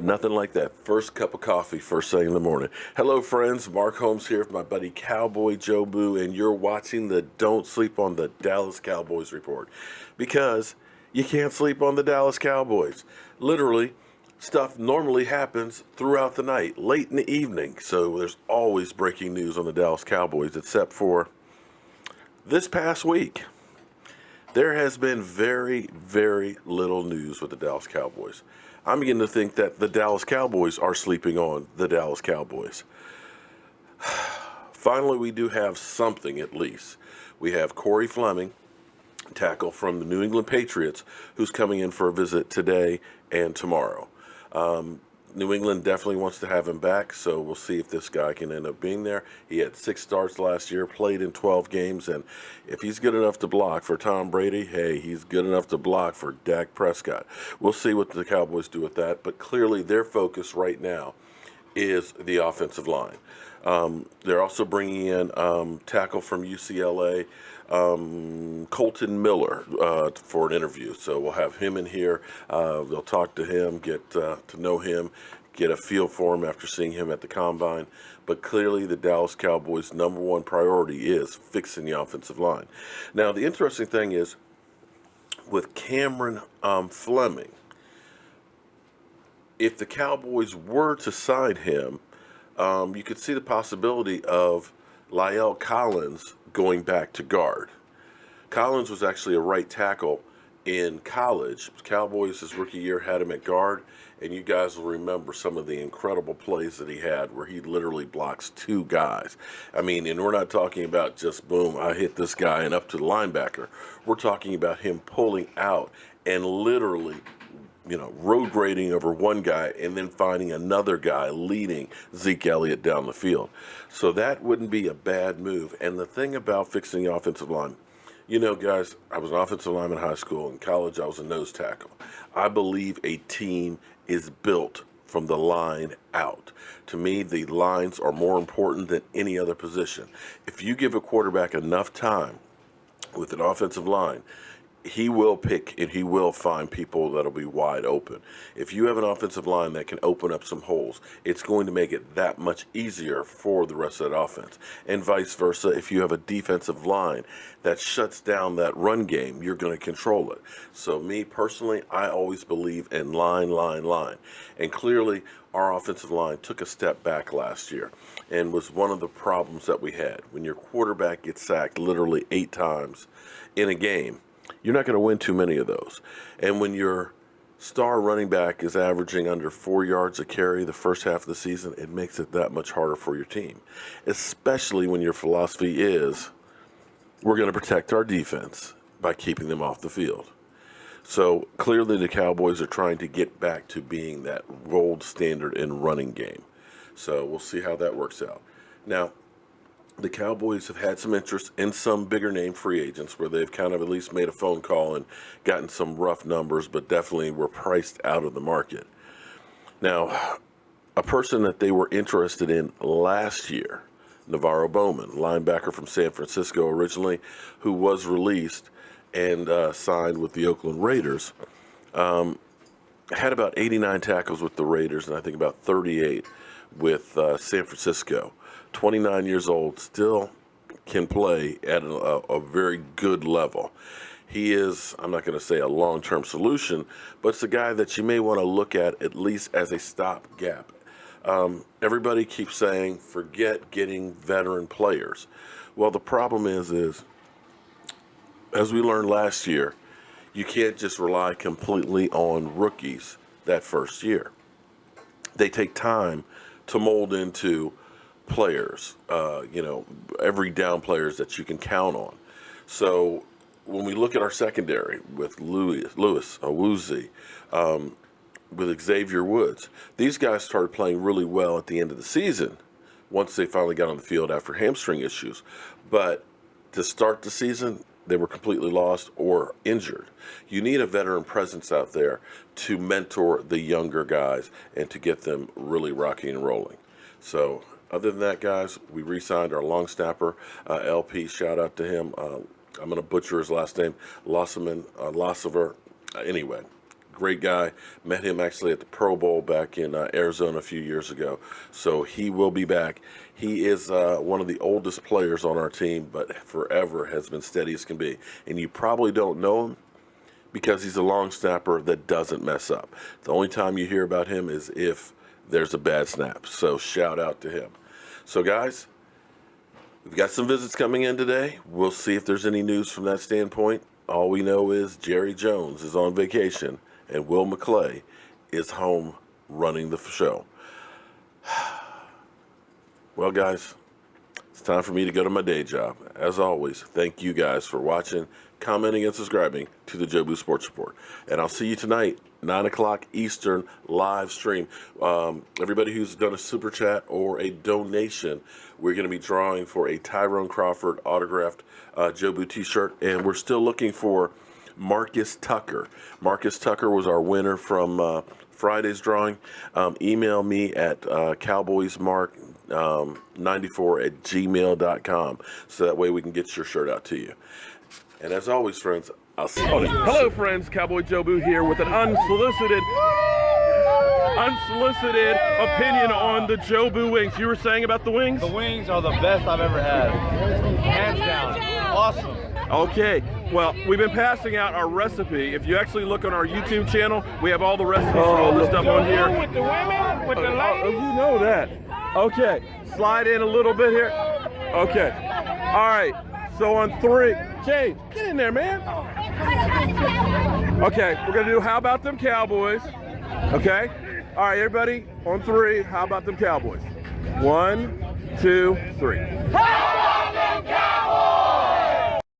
Nothing like that first cup of coffee first thing in the morning. Hello, friends. Mark Holmes here with my buddy Cowboy Jobu, and you're watching the Don't Sleep on the Dallas Cowboys report. Because you can't sleep on the Dallas Cowboys. Literally, stuff normally happens throughout the night, late in the evening. So there's always breaking news on the Dallas Cowboys, except for this past week. There has been very, very little news with the Dallas Cowboys. I'm beginning to think that the Dallas Cowboys are sleeping on the Dallas Cowboys. Finally, we do have something at least. We have Corey Fleming, tackle from the New England Patriots, who's coming in for a visit today and tomorrow. New England definitely wants to have him back, so we'll see if this guy can end up being there. He had 6 starts last year, played in 12 games, and if he's good enough to block for Tom Brady, hey, he's good enough to block for Dak Prescott. We'll see what the Cowboys do with that, but clearly their focus right now is the offensive line. They're also bringing in tackle from UCLA, Colton Miller, for an interview. So we'll have him in here. They'll talk to him, get to know him, get a feel for him after seeing him at the Combine. But clearly the Dallas Cowboys' number one priority is fixing the offensive line. Now, the interesting thing is with Cameron Fleming, if the Cowboys were to sign him, you could see the possibility of La'el Collins going back to guard. Collins was actually a right tackle in college. Cowboys, his rookie year, had him at guard, and you guys will remember some of the incredible plays that he had where he literally blocks 2 guys. I mean, and we're not talking about just, boom, I hit this guy and up to the linebacker. We're talking about him pulling out and literally road grading over one guy and then finding another guy leading Zeke Elliott down the field. So that wouldn't be a bad move. And the thing about fixing the offensive line, guys, I was an offensive lineman in high school. In college, I was a nose tackle. I believe a team is built from the line out. To me, the lines are more important than any other position. If you give a quarterback enough time with an offensive line, he will pick and he will find people that'll be wide open. If you have an offensive line that can open up some holes, it's going to make it that much easier for the rest of that offense. And vice versa, if you have a defensive line that shuts down that run game, you're going to control it. So me personally, I always believe in line. And clearly, our offensive line took a step back last year and was one of the problems that we had. When your quarterback gets sacked literally 8 times in a game, you're not going to win too many of those. And when your star running back is averaging under 4 yards a carry the first half of the season, it makes it that much harder for your team, especially when your philosophy is we're going to protect our defense by keeping them off the field. So clearly the Cowboys are trying to get back to being that gold standard in running game. So we'll see how that works out. Now, the Cowboys have had some interest in some bigger name free agents where they've kind of at least made a phone call and gotten some rough numbers, but definitely were priced out of the market. Now, a person that they were interested in last year, Navarro Bowman, linebacker from San Francisco originally, who was released and signed with the Oakland Raiders, had about 89 tackles with the Raiders and I think about 38 with San Francisco. 29 years old, still can play at a very good level. He is, I'm not going to say a long-term solution, but it's a guy that you may want to look at least as a stopgap. Everybody keeps saying, forget getting veteran players. Well, the problem is as we learned last year, you can't just rely completely on rookies that first year. They take time to mold into players, every down players that you can count on. So when we look at our secondary with Lewis Awuzie, with Xavier Woods, these guys started playing really well at the end of the season once they finally got on the field after hamstring issues. But to start the season, they were completely lost or injured. You need a veteran presence out there to mentor the younger guys and to get them really rocking and rolling. So other than that, guys, we re-signed our long snapper, LP. Shout out to him. I'm going to butcher his last name, Lossiver. Anyway, great guy. Met him actually at the Pro Bowl back in Arizona a few years ago. So he will be back. He is one of the oldest players on our team, but forever has been steady as can be. And you probably don't know him because he's a long snapper that doesn't mess up. The only time you hear about him is if there's a bad snap. So shout out to him. So guys, we've got some visits coming in today. We'll see if there's any news from that standpoint. All we know is Jerry Jones is on vacation and Will McClay is home running the show. Well, guys, it's time for me to go to my day job. As always, thank you guys for watching, commenting, and subscribing to the Jobu Sports Report. And I'll see you tonight, 9 o'clock Eastern, live stream. Everybody who's done a super chat or a donation, we're going to be drawing for a Tyrone Crawford autographed Jobu t-shirt. And we're still looking for Marcus Tucker. Marcus Tucker was our winner from Friday's drawing. Email me at cowboysmark94@gmail.com so that way we can get your shirt out to you. And as always, friends, I'll see you. Hello, friends. Cowboy Jobu here with an unsolicited opinion on the Jobu wings. You were saying about the wings? The wings are the best I've ever had. Hands down. Awesome. Okay, well, we've been passing out our recipe. If you actually look on our YouTube channel, we have all the recipes for all this stuff on here. With the women, with the ladies. You know that. Okay, slide in a little bit here. Okay, all right, so on 3, James, get in there, man. Okay, we're gonna do How About Them Cowboys, okay? All right, everybody, on 3, How About Them Cowboys? 1, 2, 3.